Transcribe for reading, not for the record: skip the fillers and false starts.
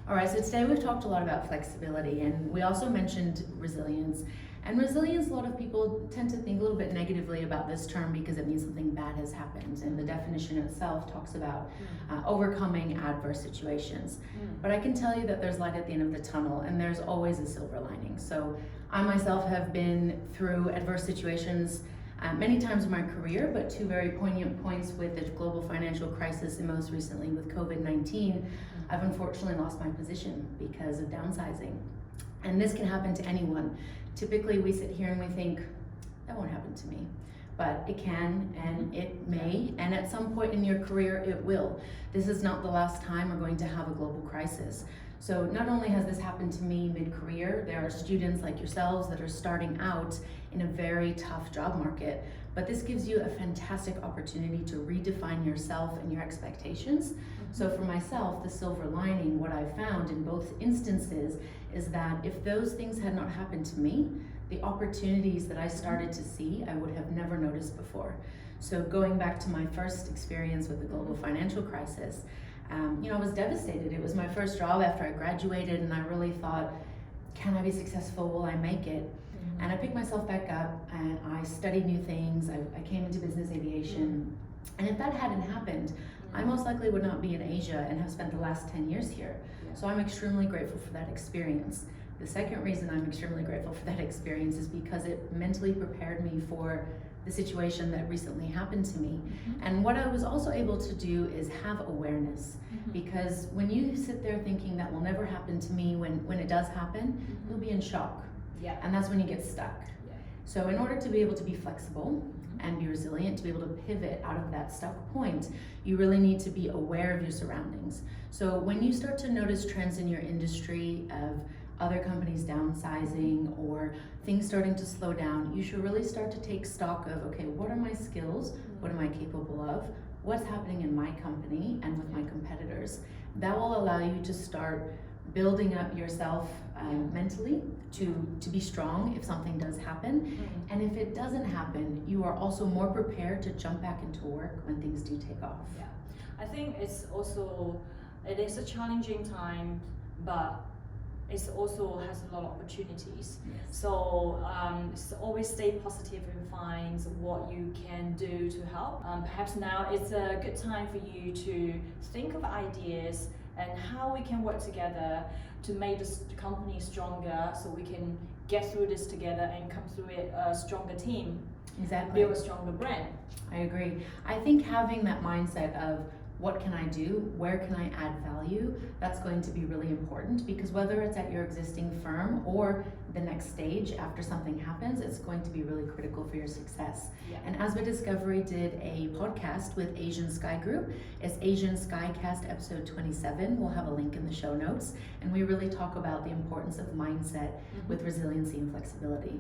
All right, so today we've talked a lot about flexibility, and we also mentioned resilience. And resilience, a lot of people tend to think a little bit negatively about this term because it means something bad has happened, and the definition itself talks about overcoming adverse situations. But I can tell you that there's light at the end of the tunnel, and there's always a silver lining. So I myself have been through adverse situations many times in my career, but two very poignant points with the global financial crisis and most recently with COVID-19, I've unfortunately lost my position because of downsizing. And this can happen to anyone. Typically we sit here and we think, that won't happen to me. But it can, and it may, and at some point in your career it will. This is not the last time we're going to have a global crisis. So not only has this happened to me mid-career, there are students like yourselves that are starting out in a very tough job market, but this gives you a fantastic opportunity to redefine yourself and your expectations. So for myself, the silver lining, what I've found in both instances is that if those things had not happened to me, the opportunities that I started to see, I would have never noticed before. So going back to my first experience with the global financial crisis, I was devastated. It was my first job after I graduated, and I really thought, can I be successful? Will I make it? And I picked myself back up and I studied new things. I came into business aviation. And if that hadn't happened, I most likely would not be in Asia and have spent the last 10 years here. So I'm extremely grateful for that experience. The second reason I'm extremely grateful for that experience is because it mentally prepared me for the situation that recently happened to me. And what I was also able to do is have awareness, because when you sit there thinking that will never happen to me, when it does happen, you'll be in shock. And that's when you get stuck. So in order to be able to be flexible and be resilient, to be able to pivot out of that stuck point, you really need to be aware of your surroundings. So when you start to notice trends in your industry of other companies downsizing or things starting to slow down, you should really start to take stock of, okay, what are my skills? What am I capable of? What's happening in my company and with my competitors? That will allow you to start building up yourself mentally to be strong if something does happen. And if it doesn't happen, you are also more prepared to jump back into work when things do take off. I think it is a challenging time, but it also has a lot of opportunities. So always stay positive and find what you can do to help. Perhaps now it's a good time for you to think of ideas and how we can work together to make this company stronger, so we can get through this together and come through it a stronger team. Exactly. Build a stronger brand. I agree. I think having that mindset of what can I do? Where can I add value? That's going to be really important, because whether it's at your existing firm or the next stage after something happens, it's going to be really critical for your success. And Asba Discovery did a podcast with Asian Sky Group. It's Asian Skycast episode 27. We'll have a link in the show notes. And we really talk about the importance of mindset with resiliency and flexibility.